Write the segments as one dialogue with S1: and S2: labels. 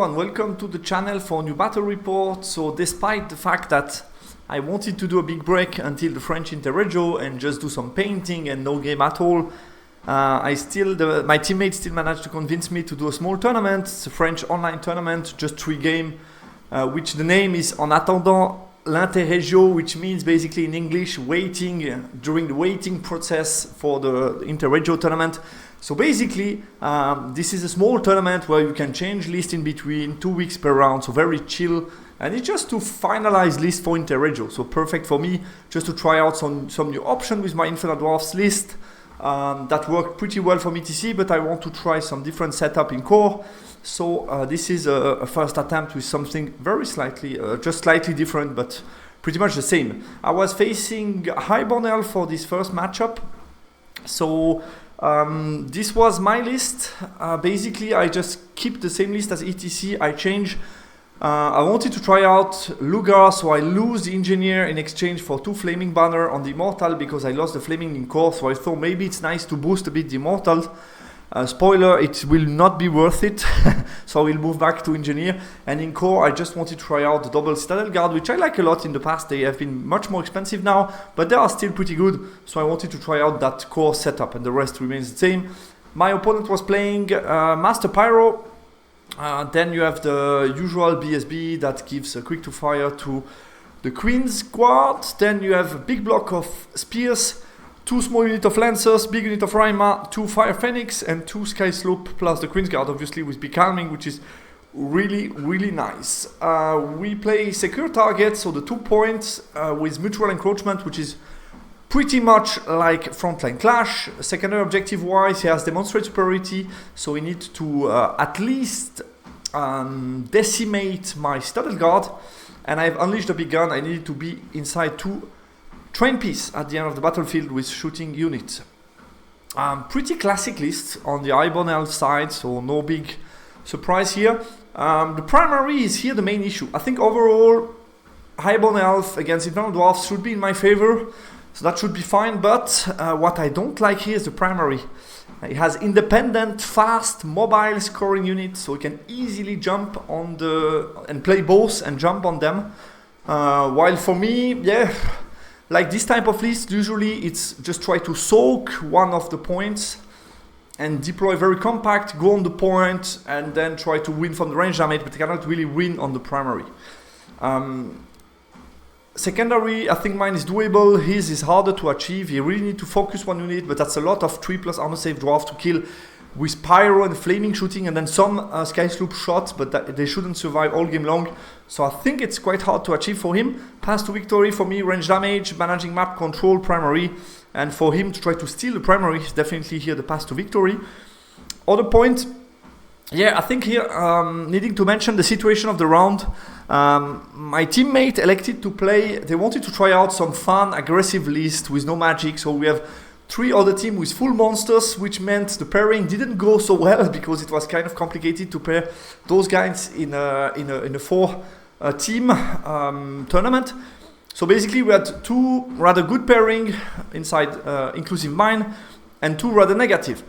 S1: everyone, welcome to the channel for a new battle report. So despite the fact that I wanted to do a big break until the French Interregio and just do some painting and no game at all, my teammates still managed to convince me to do a small tournament. It's a French online tournament, just 3 games, which the name is En attendant l'Interregio, which means basically in English waiting during the waiting process for the Interregio tournament. So basically, this is a small tournament where you can change list in between, 2 weeks per round, so very chill. And it's just to finalize list for Interregio, so perfect for me, just to try out some new option with my Infernal Dwarves list. That worked pretty well for me TC, but I want to try some different setup in core. So this is a first attempt with something very just slightly different, but pretty much the same. I was facing Highborn Elf for this first matchup. So this was my list. Basically, I just keep the same list as ETC. I change. I wanted to try out Lugar, so I lose the Engineer in exchange for 2 Flaming Banner on the Immortal because I lost the Flaming in core. So I thought maybe it's nice to boost a bit the Immortal. Spoiler, it will not be worth it. So I will move back to Engineer. And in core, I just wanted to try out the double Citadel Guard, which I like a lot in the past. They have been much more expensive now, but they are still pretty good. So I wanted to try out that core setup, and the rest remains the same. My opponent was playing Master Pyro. Then you have the usual BSB that gives a quick to fire to the Queen's Guard. Then you have a big block of Spears, 2 small unit of Lancers, big unit of Rima, 2 Fire Phoenix, and 2 Sky Slope, plus the Queen's Guard, obviously, with Becalming, which is really, really nice. We play secure targets, so the 2 points with mutual encroachment, which is pretty much like Frontline Clash. Secondary objective-wise, he has Demonstrate Superiority, so we need to at least decimate my Citadel Guard, and I've unleashed the big gun. I needed to be inside 2 train piece at the end of the battlefield with shooting units. Pretty classic list on the Highborn Elf side, so no big surprise here. The primary is here the main issue. I think overall Highborn Elf against Infernal Dwarves should be in my favor, so that should be fine, but what I don't like here is the primary. It has independent, fast, mobile scoring units, so you can easily jump on and play both and jump on them. While for me, like this type of list, usually it's just try to soak one of the points and deploy very compact, go on the point, and then try to win from the range damage, but you cannot really win on the primary. Secondary, I think mine is doable. His is harder to achieve. You really need to focus one unit, but that's a lot of 3+ armor save dwarf to kill with pyro and flaming shooting, and then some Sky Sloop shots, but they shouldn't survive all game long. So I think it's quite hard to achieve for him. Pass to victory for me, range damage, managing map control, primary, and for him to try to steal the primary is definitely here the pass to victory. Other point, I think here needing to mention the situation of the round. My teammate elected to play, they wanted to try out some fun, aggressive list with no magic, so we have 3 other teams with full monsters, which meant the pairing didn't go so well because it was kind of complicated to pair those guys in a 4 team tournament. So basically we had 2 rather good pairing inside inclusive mine and 2 rather negative.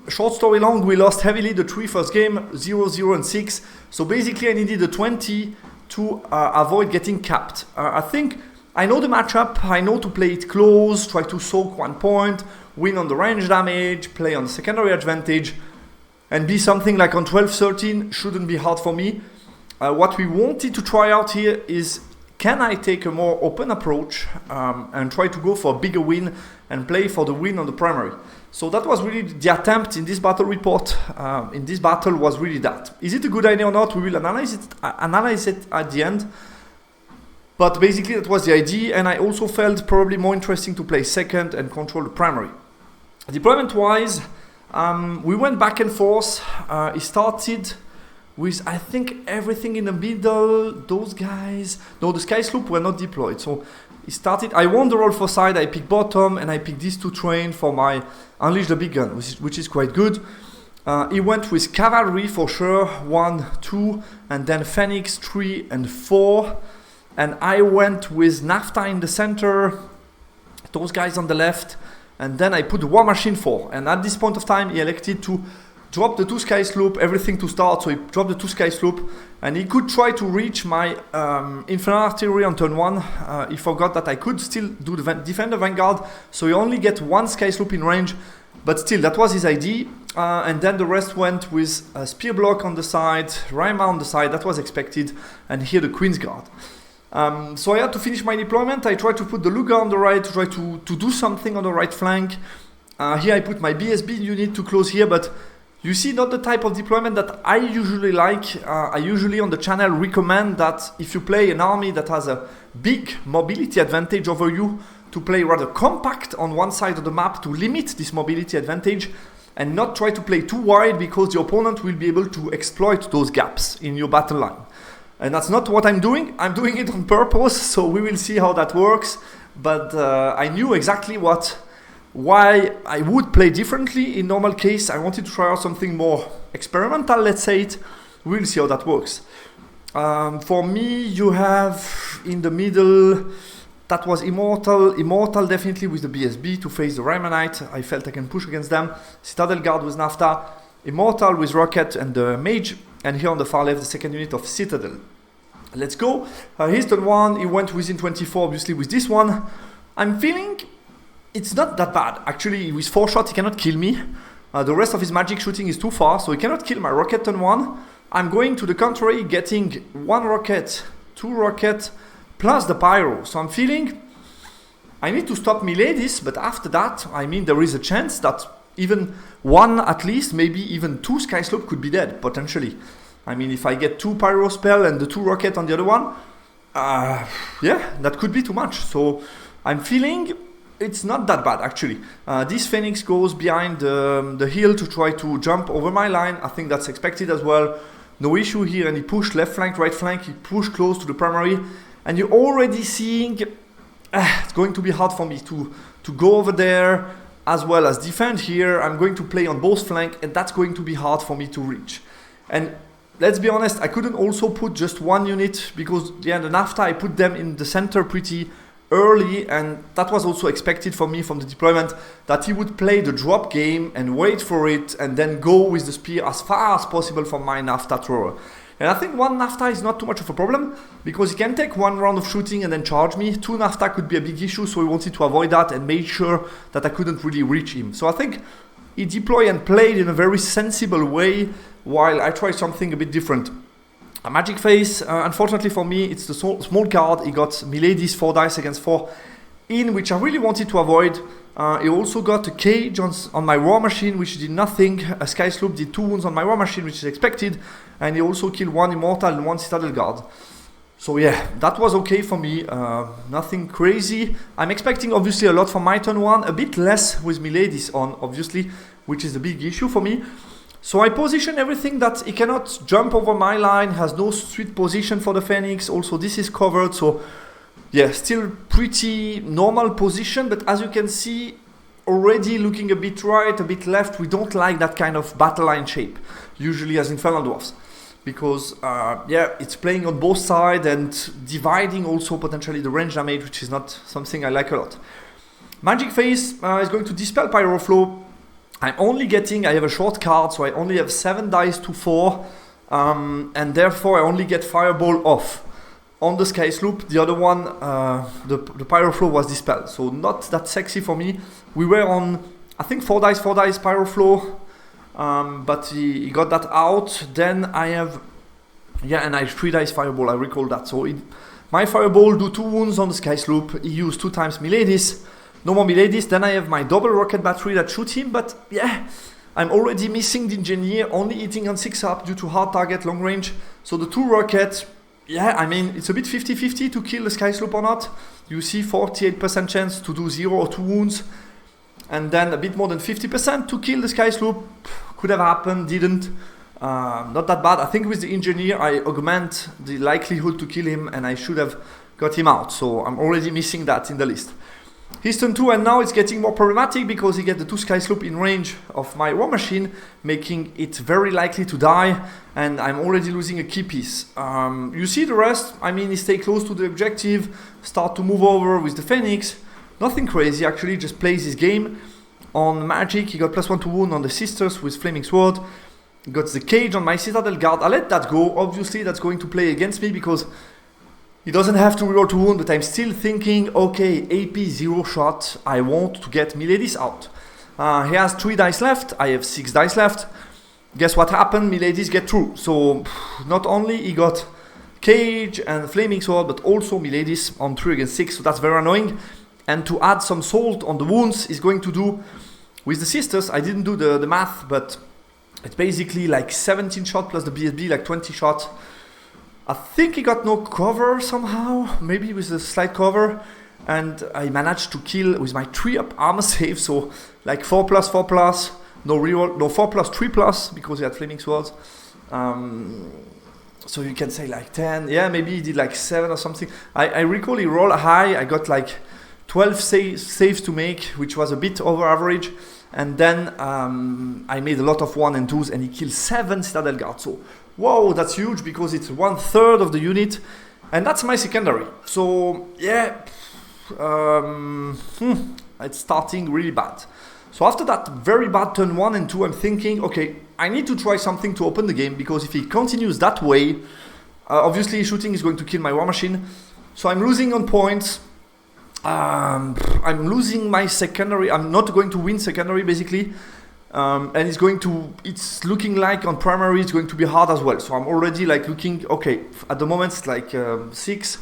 S1: Short story long, we lost heavily the 3 first game, 0, 0 and 6. So basically I needed a 20 to avoid getting capped. I think I know the matchup, I know to play it close, try to soak 1 point, win on the range damage, play on the secondary advantage, and be something like on 12-13 shouldn't be hard for me. What we wanted to try out here is, can I take a more open approach and try to go for a bigger win and play for the win on the primary? So that was really the attempt in this battle report. In this battle was really that. Is it a good idea or not? We will analyze it at the end. But basically that was the idea, and I also felt probably more interesting to play second and control the primary. Deployment wise, we went back and forth. It started with, I think, everything in the middle. Those guys, no, the Sky Sloop were not deployed. So it started, I won the roll for side, I picked bottom, and I picked these 2 train for my Unleash the Big Gun, which is quite good. He went with Cavalry for sure, 1, 2, and then Phoenix 3 and 4. And I went with Nafta in the center, those guys on the left, and then I put the War Machine 4. And at this point of time, he elected to dropped the 2 sky sloop, everything to start, so he dropped the 2 sky sloop, and he could try to reach my Infernal Artillery on turn 1. He forgot that I could still do the Defender Vanguard, so he only get 1 sky sloop in range, but still, that was his idea. And then the rest went with a Spear Block on the side, Rima on the side, that was expected, and here the Queen's Guard. So I had to finish my deployment. I tried to put the Luger on the right to try to do something on the right flank. Here I put my BSB unit to close here, but you see, not the type of deployment that I usually like. I usually on the channel recommend that if you play an army that has a big mobility advantage over you, to play rather compact on one side of the map to limit this mobility advantage and not try to play too wide, because the opponent will be able to exploit those gaps in your battle line. And that's not what I'm doing. I'm doing it on purpose, so we will see how that works. But I knew exactly why I would play differently in normal case. I wanted to try out something more experimental, let's say it. We'll see how that works. For me, you have in the middle, that was Immortal definitely with the BSB to face the Rymanite. I felt I can push against them. Citadel Guard with Nafta, Immortal with Rocket and the Mage, and here on the far left the second unit of Citadel. Let's go. Here's turn 1, he went within 24 obviously with this one. I'm feeling it's not that bad. Actually, with 4 shots he cannot kill me. The rest of his magic shooting is too far, so he cannot kill my rocket turn 1. I'm going to the contrary, getting 1 rocket, 2 rocket, plus the pyro. So I'm feeling I need to stop Miladies, but after that, I mean, there is a chance that even 1 at least, maybe even 2 Sky Slope could be dead, potentially. I mean, if I get 2 pyro spell and the 2 rocket on the other one, yeah, that could be too much. So I'm feeling it's not that bad, actually. This Phoenix goes behind the hill to try to jump over my line. I think that's expected as well. No issue here, and he pushed left flank, right flank. He pushed close to the primary. And you're already seeing it's going to be hard for me to go over there as well as defend here. I'm going to play on both flanks, and that's going to be hard for me to reach. And let's be honest, I couldn't also put just 1 unit because yeah, the NAFTA, I put them in the center pretty early, and that was also expected for me from the deployment, that he would play the drop game and wait for it and then go with the spear as far as possible from my NAFTA thrower. And I think 1 NAFTA is not too much of a problem because he can take 1 round of shooting and then charge me. 2 NAFTA could be a big issue, so we wanted to avoid that and made sure that I couldn't really reach him. So I think he deployed and played in a very sensible way while I tried something a bit different. A Magic Face, unfortunately for me, it's the small card. He got Milady's 4 dice against 4 in, which I really wanted to avoid. He also got a cage on my War Machine, which did nothing. A Sky Slope did 2 wounds on my War Machine, which is expected. And he also killed 1 Immortal and 1 Citadel Guard. So yeah, that was okay for me. Nothing crazy. I'm expecting obviously a lot from my turn 1. A bit less with Milady's on, obviously, which is a big issue for me. So I position everything that he cannot jump over my line, has no sweet position for the Phoenix. Also, this is covered, so yeah, still pretty normal position. But as you can see, already looking a bit right, a bit left, we don't like that kind of battle line shape, usually as Infernal Dwarves. Because, yeah, it's playing on both sides and dividing also potentially the range damage, which is not something I like a lot. Magic Face is going to Dispel Pyroflow. I'm only getting, I have a short card, so I only have 7 dice to 4, and therefore I only get Fireball off. On the Sky Sloop, the other one, the Pyroflow was dispelled, so not that sexy for me. We were on, I think 4 dice Pyroflow, but he got that out. Then I have, yeah, and I have 3 dice Fireball, I recall that. So my Fireball do 2 wounds on the Sky Sloop, he used 2 times Milady's. No more Milady's. Then I have my double rocket battery that shoot him, but yeah, I'm already missing the Engineer, only hitting on 6 up due to hard target long range. So the 2 rockets, yeah, I mean, it's a bit 50-50 to kill the Sky Slope or not. You see 48% chance to do 0 or 2 wounds, and then a bit more than 50% to kill the Sky Slope. Could have happened, didn't. Not that bad. I think with the Engineer, I augment the likelihood to kill him, and I should have got him out. So I'm already missing that in the list. He's turn 2, and now it's getting more problematic because he gets the 2 Sky Slope in range of my War Machine, making it very likely to die, and I'm already losing a key piece. You see the rest, I mean, he stay close to the objective, start to move over with the Phoenix. Nothing crazy, actually, just plays his game. On magic, he got +1 to wound on the sisters with flaming sword. Got the cage on my citadel guard. I let that go. Obviously, that's going to play against me because he doesn't have to reroll to wound, but I'm still thinking, okay, AP 0 shot. I want to get Miladies out. He has 3 dice left. I have 6 dice left. Guess what happened? Miladies get through. So not only he got cage and flaming sword, but also Miladies on 3 against 6. So that's very annoying. And to add some salt on the wounds is going to do with the sisters. I didn't do the math, but it's basically like 17 shot plus the BSB, like 20 shot. I think he got no cover somehow, maybe with a slight cover. And I managed to kill with my 3-up armor save, so like 4+, 4+, no reroll, no 4+, 3+, because he had flaming swords. So you can say like 10, yeah, maybe he did like 7 or something. I recall he rolled high, I got like 12 saves to make, which was a bit over average. And then I made a lot of 1 and 2s, and he killed 7 citadel guards. So, whoa, that's huge because it's 1/3 of the unit, and that's my secondary. So, yeah, it's starting really bad. So after that very bad turn 1 and 2, I'm thinking, okay, I need to try something to open the game, because if he continues that way, obviously shooting is going to kill my war machine. So I'm losing on points. I'm losing my secondary. I'm not going to win secondary basically, and it's looking like on primary it's going to be hard as well. So I'm already like looking, okay, at the moment it's like 6,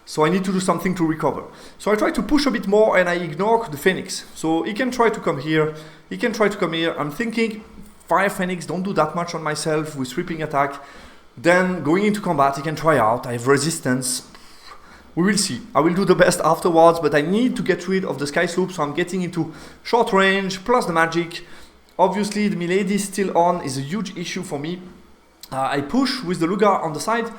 S1: so I need to do something to recover. So I try to push a bit more and I ignore the Phoenix. So he can try to come here, he can try to come here. I'm thinking Fire Phoenix, don't do that much on myself with sweeping attack. Then going into combat, he can try out. I have resistance. We will see. I will do the best afterwards, but I need to get rid of the Sky Sloop, so I'm getting into short range, plus the magic. Obviously, the Milady still on is a huge issue for me. I push with the Lugar on the side.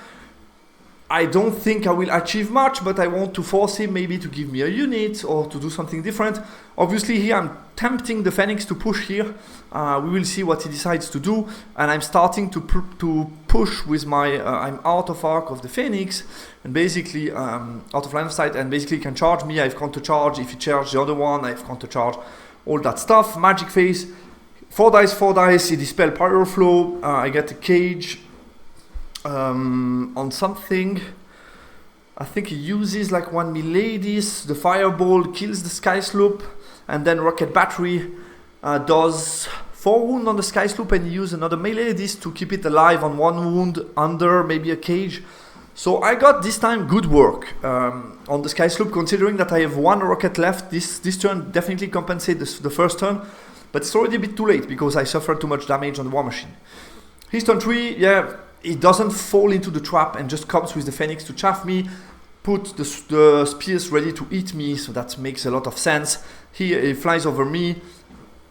S1: I don't think I will achieve much, but I want to force him maybe to give me a unit or to do something different. Obviously here I'm tempting the Phoenix to push here. We will see what he decides to do. And I'm starting to push with my, I'm out of arc of the Phoenix. And basically out of line of sight, and basically he can charge me. I have counter charge. If he charges the other one, I have counter charge. All that stuff. Magic phase. 4 dice, he dispel Pyro Flow. I get a cage. On something, I think he uses like 1 Miladies, the Fireball kills the Sky Sloop, and then Rocket Battery does 4 wound on the Sky Sloop, and he uses another Miladies to keep it alive on 1 wound under maybe a cage. So I got this time good work on the Sky Sloop, considering that I have 1 rocket left. This turn definitely compensates the first turn, but it's already a bit too late because I suffered too much damage on the War Machine. His turn 3, yeah, he doesn't fall into the trap and just comes with the Phoenix to chaff me, put the spears ready to eat me, so that makes a lot of sense. He flies over me,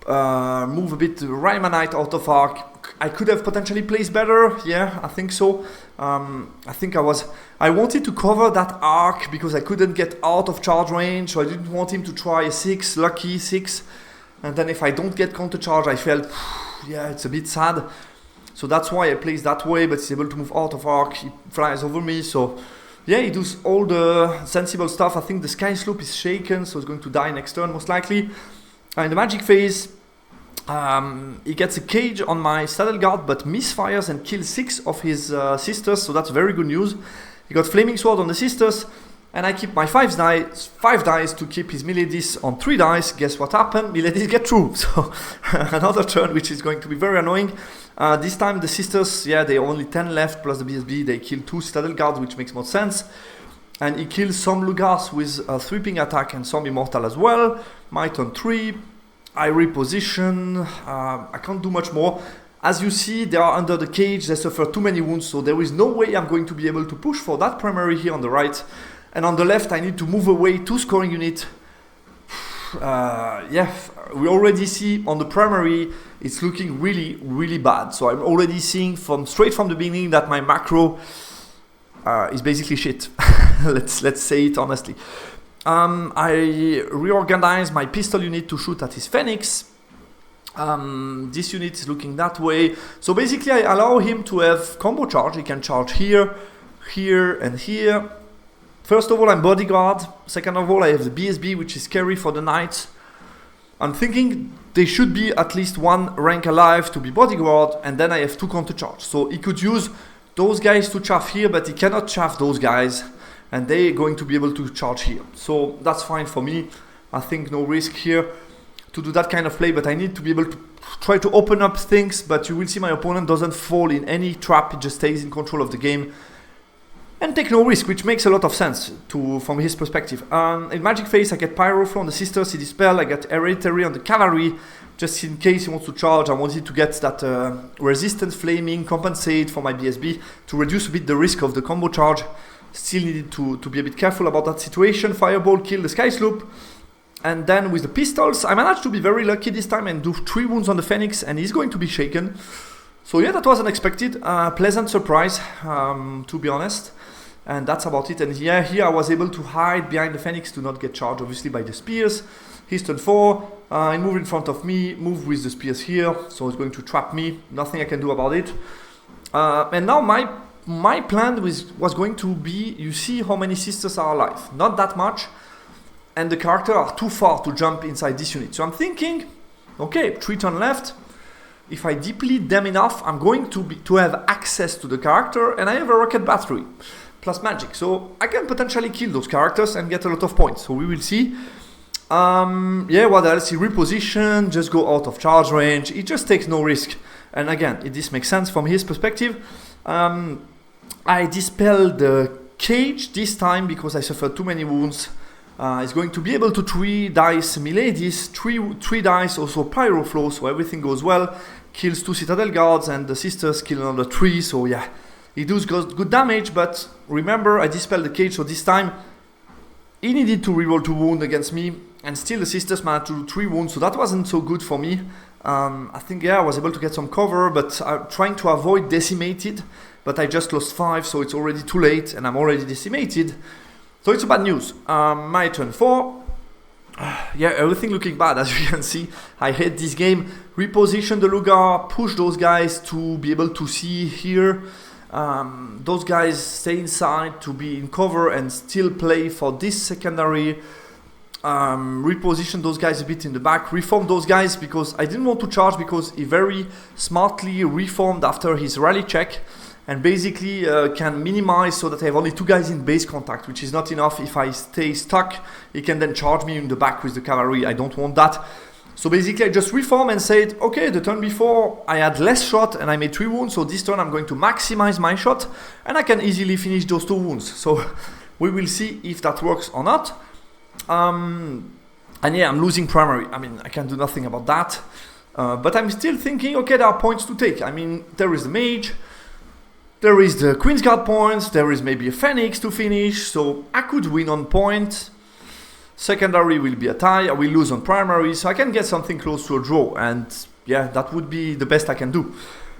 S1: move a bit Rymanite out of arc. I could have potentially placed better, yeah, I think so. I think I wanted to cover that arc because I couldn't get out of charge range, so I didn't want him to try a 6, lucky 6. And then if I don't get counter charge, I felt, yeah, it's a bit sad. So that's why I placed that way, but he's able to move out of arc, he flies over me, so yeah, he does all the sensible stuff. I think the Sky Sloop is shaken, so he's going to die next turn most likely. In the magic phase, he gets a cage on my saddle guard, but misfires and kills 6 of his sisters, so that's very good news. He got flaming sword on the sisters, and I keep my 5 dice to keep his Miladies on 3 dice. Guess what happened? Miladies get through, so another turn which is going to be very annoying. This time the sisters, yeah, they only 10 left plus the BSB. They kill 2 citadel guards, which makes more sense. And he kills some Lugars with a sweeping attack and some immortal as well. My turn 3, I reposition. I can't do much more. As you see, they are under the cage. They suffer too many wounds, so there is no way I'm going to be able to push for that primary here on the right. And on the left, I need to move away 2 scoring unit. Yeah, we already see on the primary it's looking really, really bad. So I'm already seeing straight from the beginning that my macro is basically shit. let's say it honestly. I reorganize my pistol unit to shoot at his Phoenix. This unit is looking that way. So basically I allow him to have combo charge. He can charge here, here, and here. First of all, I'm bodyguard. Second of all, I have the BSB, which is scary for the knights. I'm thinking they should be at least one rank alive to be bodyguard, and then I have 2 counter charge. So he could use those guys to chaff here, but he cannot chaff those guys, and they're going to be able to charge here. So that's fine for me. I think no risk here to do that kind of play, but I need to be able to try to open up things, but you will see my opponent doesn't fall in any trap, he just stays in control of the game and take no risk, which makes a lot of sense from his perspective. In Magic Phase I get Pyro Flow on the Sisters, he Dispel, I get Hereditary on the Cavalry, just in case he wants to charge. I wanted to get that Resistance Flaming, compensate for my BSB to reduce a bit the risk of the combo charge. Still needed to be a bit careful about that situation. Fireball, kill the Sky Sloop. And then with the pistols, I managed to be very lucky this time and do 3 wounds on the Phoenix, and he's going to be shaken. So yeah, that was unexpexpted, pleasant surprise, to be honest. And that's about it. And yeah, here I was able to hide behind the Phoenix to not get charged, obviously, by the spears. He's turn 4, he moved in front of me, move with the spears here, so it's going to trap me, nothing I can do about it. And now my plan was going to be, you see how many sisters are alive, not that much. And the characters are too far to jump inside this unit. So I'm thinking, okay, 3 turn left. If I deplete them enough, I'm going to have access to the character, and I have a rocket battery plus magic. So I can potentially kill those characters and get a lot of points. So we will see. Yeah, what else? He reposition, just go out of charge range. He just takes no risk. And again, this makes sense from his perspective. I dispel the cage this time because I suffered too many wounds. He's going to be able to 3 dice Miladies, 3 dice also Pyro Flow, so everything goes well. Kills 2 Citadel Guards and the Sisters kill another 3, so yeah, he does good damage, but remember I dispelled the cage, so this time he needed to reroll 2 wounds against me, and still the Sisters managed to do 3 wounds, so that wasn't so good for me. I think yeah, I was able to get some cover, but I'm trying to avoid decimated, but I just lost 5, so it's already too late and I'm already decimated. So it's bad news. My turn 4. Yeah, everything looking bad as you can see. I hate this game. Reposition the Lugar, push those guys to be able to see here. Those guys stay inside to be in cover and still play for this secondary. Reposition those guys a bit in the back. Reform those guys because I didn't want to charge because he very smartly reformed after his rally check. And basically can minimize so that I have only 2 guys in base contact, which is not enough. If I stay stuck, he can then charge me in the back with the cavalry. I don't want that. So basically I just reform and said, okay, the turn before I had less shot and I made 3 wounds, so this turn I'm going to maximize my shot and I can easily finish those 2 wounds. So we will see if that works or not. And yeah, I'm losing primary. I mean, I can do nothing about that. But I'm still thinking, okay, there are points to take. I mean, there is the mage. There is the Queen's Guard points, there is maybe a Phoenix to finish, so I could win on point. Secondary will be a tie, I will lose on primary, so I can get something close to a draw, and yeah, that would be the best I can do.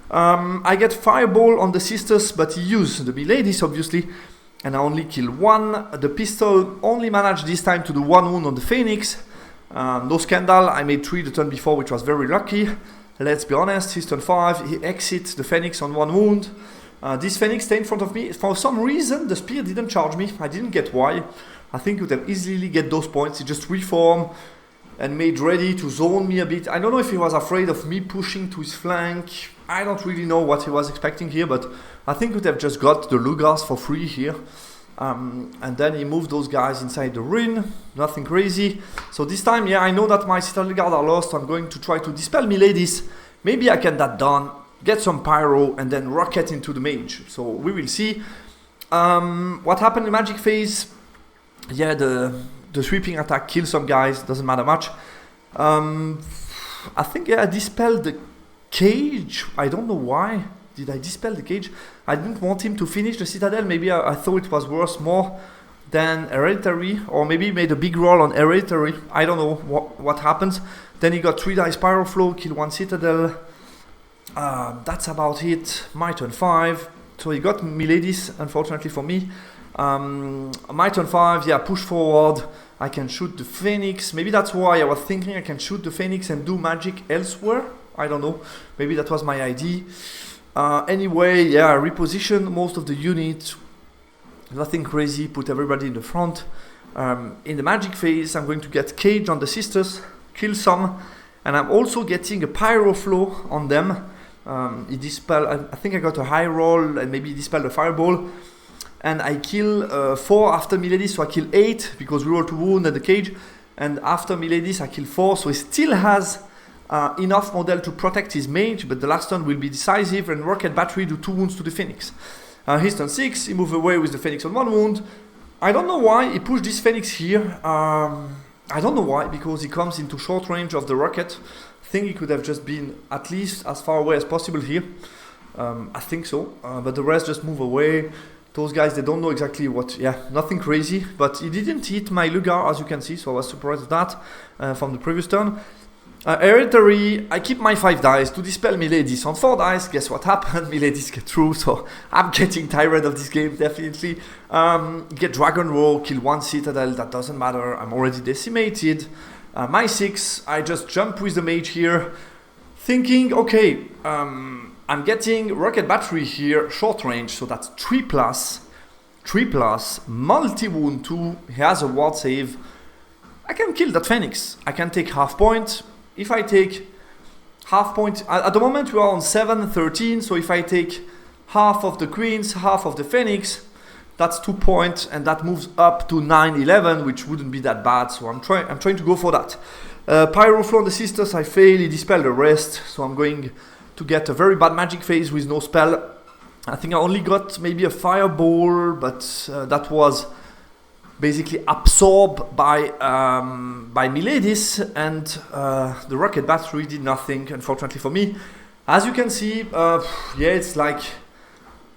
S1: I get Fireball on the Sisters, but he used the Miladies obviously, and I only kill 1. The pistol only managed this time to do 1 wound on the Phoenix. No Scandal, I made 3 the turn before, which was very lucky. Let's be honest, his turn 5, he exits the Phoenix on 1 wound. This Phoenix stayed in front of me. For some reason, the spear didn't charge me. I didn't get why. I think he would have easily get those points. He just reformed and made ready to zone me a bit. I don't know if he was afraid of me pushing to his flank. I don't really know what he was expecting here, but I think he would have just got the Lugars for free here. And then he moved those guys inside the ring. Nothing crazy. So this time, yeah, I know that my Citadel Guard are lost. I'm going to try to dispel Miladies. Maybe I can get that done. Get some pyro and then rocket into the mage. So we will see. What happened in Magic Phase? Yeah, the sweeping attack kills some guys. Doesn't matter much. I think yeah, I dispelled the cage. I don't know why. Did I dispel the cage? I didn't want him to finish the Citadel. Maybe I thought it was worth more than Hereditary. Or maybe he made a big roll on Hereditary. I don't know what happens. Then he got 3 dice Pyro Flow, kill 1 Citadel. That's about it. My turn 5. So he got Miladies, unfortunately for me. My turn 5, yeah, push forward. I can shoot the Phoenix. Maybe that's why I was thinking I can shoot the Phoenix and do magic elsewhere. I don't know. Maybe that was my idea. Anyway, yeah, reposition most of the unit. Nothing crazy. Put everybody in the front. In the Magic Phase, I'm going to get Cage on the Sisters. kill some. And I'm also getting a pyro flow on them. He dispel, I think I got a high roll and maybe he dispelled a fireball. And I kill 4 after Miladies, so I kill 8 because we roll to wound at the cage. And after Miladies I kill 4, so he still has enough model to protect his mage, but the last turn will be decisive and Rocket Battery do 2 wounds to the Phoenix. His turn 6, he move away with the Phoenix on 1 wound. I don't know why he pushed this Phoenix here. I don't know why, because he comes into short range of the rocket. I think he could have just been at least as far away as possible here. I think so, but the rest just move away. Those guys, they don't know exactly what, nothing crazy, but he didn't hit my Lugar, as you can see, so I was surprised at that from the previous turn. Hereditary, I keep my 5 dice to dispel Miladies. On 4 dice, guess what happened? Miladies get through, so I'm getting tired of this game, definitely. Get Dragon Roar, kill 1 Citadel, that doesn't matter, I'm already decimated. My 6, I just jump with the mage here, thinking, okay, I'm getting Rocket Battery here, short range, so that's 3+, multi-wound 2, he has a ward save. I can kill that Phoenix, I can take half point. If I take half point, at the moment we are on 7-13, so if I take half of the Queens, half of the Phoenix, that's 2 points, and that moves up to 9-11, which wouldn't be that bad, so I'm trying to go for that. Pyro Flow on the Sisters, I fail, he dispelled the rest, so I'm going to get a very bad magic phase with no spell. I think I only got maybe a Fireball, but that was basically absorbed by Miladies, and the Rocket Battery did nothing, unfortunately for me. As you can see, it's like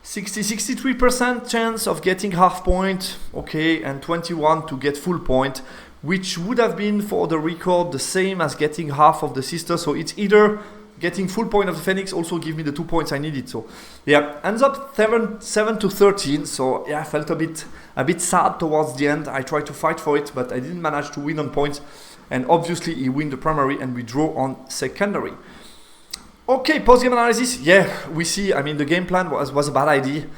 S1: 63% chance of getting half point, okay, and 21 to get full point, which would have been, for the record, the same as getting half of the Sister, so it's either getting full point of the Phoenix, also give me the 2 points I needed. So ends up 7-13. So I felt a bit sad towards the end. I tried to fight for it, but I didn't manage to win on points. And obviously he win the primary and we draw on secondary. Okay, post-game analysis. We see, I mean, the game plan was a bad idea.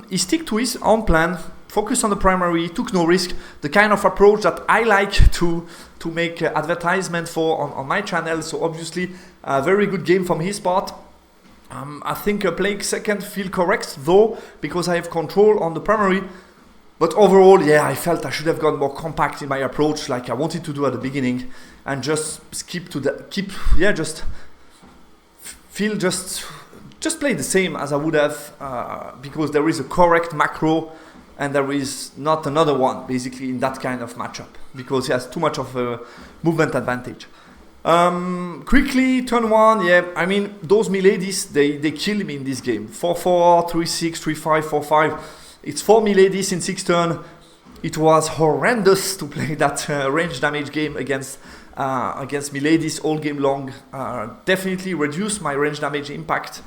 S1: He stick to his own plan, focus on the primary, took no risk, the kind of approach that I like to make advertisement for on my channel. So obviously a very good game from his part. I think playing second feel correct though, because I have control on the primary. But overall, I felt I should have gone more compact in my approach, like I wanted to do at the beginning, and just just play the same as I would have, because there is a correct macro and there is not another one basically in that kind of matchup, because he has too much of a movement advantage. Quickly, turn 1, I mean, those Miladies, they kill me in this game. 4-4, 3-6, 3-5, 4-5. It's 4 Miladies in 6 turns. It was horrendous to play that range damage game against Miladies all game long. Definitely reduced my range damage impact.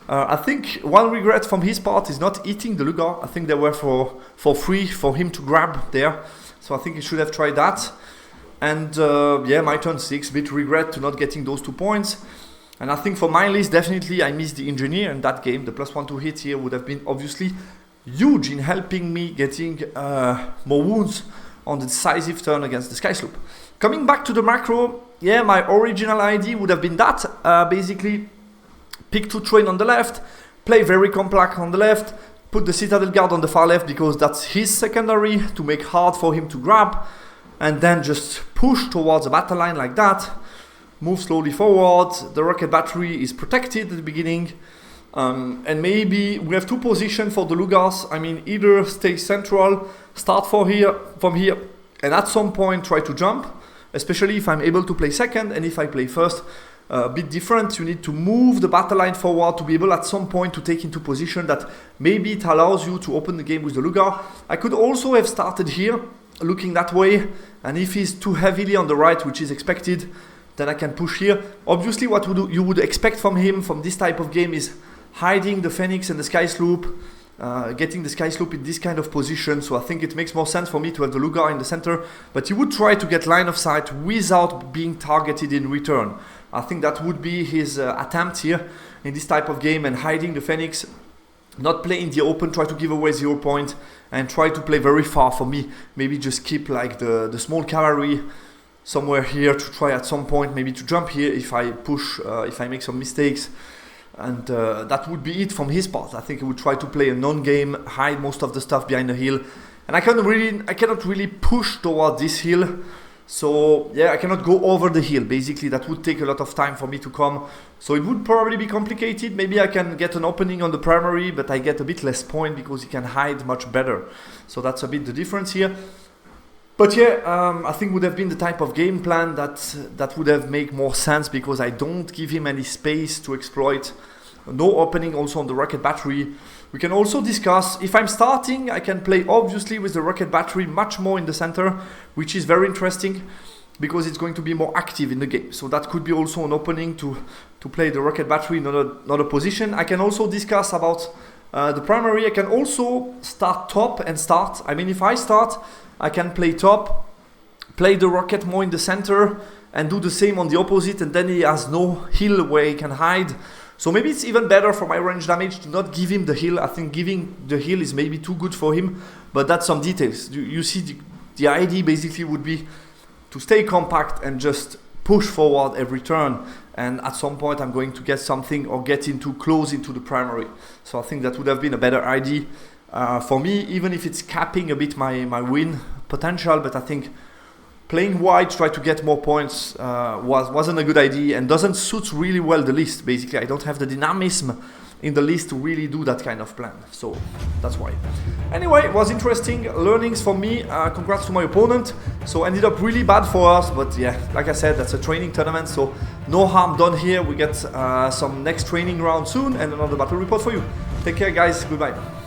S1: I think one regret from his part is not eating the Lugar. I think they were for free for him to grab there. So I think he should have tried that. And my turn 6, bit regret to not getting those 2 points. And I think for my list, definitely I missed the Engineer in that game. The +1 to hit here would have been obviously huge in helping me getting more wounds on the decisive turn against the Sky Sloop. Coming back to the macro, my original idea would have been that, basically pick 2 train on the left, play very compact on the left, put the Citadel Guard on the far left because that's his secondary to make hard for him to grab, and then just push towards the battle line like that, move slowly forward. The Rocket Battery is protected at the beginning, and maybe we have 2 positions for the Lugars. I mean, either stay central, start from here, and at some point try to jump, especially if I'm able to play second, and if I play first, a bit different. You need to move the battle line forward to be able at some point to take into position that maybe it allows you to open the game with the Lugar. I could also have started here, looking that way, and if he's too heavily on the right, which is expected, then I can push here. Obviously what you would expect from him from this type of game is hiding the Phoenix and the Sky Sloop, getting the Sky Sloop in this kind of position. So I think it makes more sense for me to have the Lugar in the center, but he would try to get line of sight without being targeted in return. I think that would be his attempt here in this type of game, and hiding the Phoenix, not play in the open, try to give away 0 point, and try to play very far for me. Maybe just keep like the small cavalry somewhere here to try at some point maybe to jump here if I push, if I make some mistakes. And that would be it from his part. I think he would try to play a non-game, hide most of the stuff behind the hill. And I cannot really push toward this hill. So yeah, I cannot go over the hill. Basically, that would take a lot of time for me to come. So it would probably be complicated. Maybe I can get an opening on the primary, but I get a bit less point because he can hide much better. So that's a bit the difference here. But yeah, I think would have been the type of game plan that would have made more sense, because I don't give him any space to exploit. No opening also on the rocket battery. We can also discuss, if I'm starting, I can play obviously with the rocket battery much more in the center, which is very interesting because it's going to be more active in the game. So that could be also an opening to play the rocket battery in another position. I can also discuss about the primary. I can also start top and start. I mean, if I start, I can play top, play the rocket more in the center, and do the same on the opposite, and then he has no hill where he can hide. So maybe it's even better for my range damage to not give him the hill. I think giving the hill is maybe too good for him, but that's some details. You see, the idea basically would be to stay compact and just push forward every turn. And at some point I'm going to get something or get into close into the primary. So I think that would have been a better idea for me, even if it's capping a bit my win potential. But I think playing wide, try to get more points wasn't a good idea and doesn't suit really well the list. Basically, I don't have the dynamism in the list to really do that kind of plan. So that's why. Anyway, it was interesting learnings for me. Congrats to my opponent. So ended up really bad for us, but yeah, like I said, that's a training tournament, so no harm done here. We get some next training round soon and another battle report for you. Take care, guys. Goodbye.